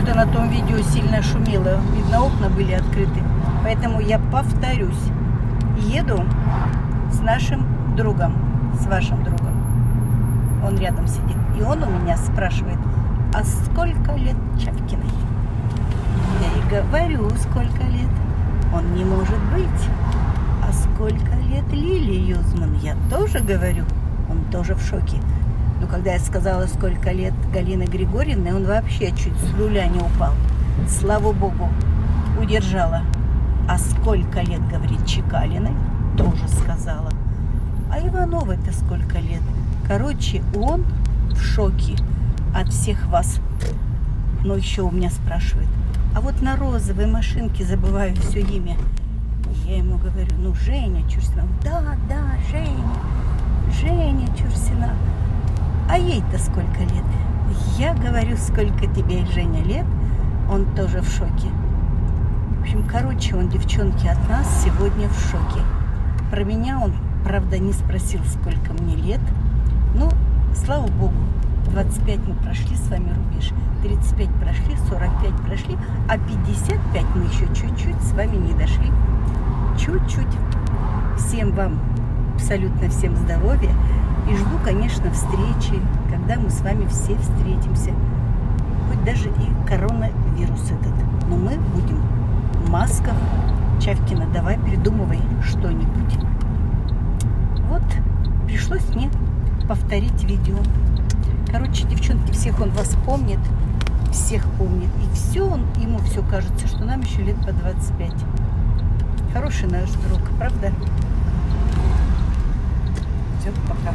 что-то на том видео сильно шумело. Видно, окна были открыты. Поэтому я повторюсь. Еду с нашим другом, с вашим другом. Он рядом сидит. И он у меня спрашивает, а сколько лет Чавкиной? Я и говорю, сколько лет. Он не может быть. А сколько лет Лилии Юзман? Я тоже говорю. Он тоже в шоке. Но когда я сказала, сколько лет Галины Григорьевны, он вообще чуть с руля не упал. Слава богу, удержала. А сколько лет, говорит, Чекалиной? Тоже сказала. А Ивановой-то сколько лет? Короче, он в шоке от всех вас. Но еще у меня спрашивает, а вот на розовой машинке забываю все имя. Я ему говорю, ну, Женя Чурсина. Да, Женя Чурсина. А ей-то сколько лет? Я говорю, сколько тебе, Женя, лет? Он тоже в шоке. В общем, короче, он, девчонки, от нас сегодня в шоке. Про меня он, правда, не спросил, сколько мне лет. Ну, слава богу, 25 мы прошли с вами рубеж, 35 прошли, 45 прошли, а 55 мы еще чуть-чуть с вами не дошли. Чуть-чуть. Всем вам, абсолютно всем здоровья. И жду, конечно, встречи, когда мы с вами все встретимся. Хоть даже и коронавирус этот. Но мы будем в масках. Чавкина, давай придумывай что-нибудь. Вот, пришлось мне повторить видео. Короче, девчонки, всех он вас помнит. Всех помнит. И все он, ему все кажется, что нам еще лет по 25. Хороший наш друг, правда? Все, пока.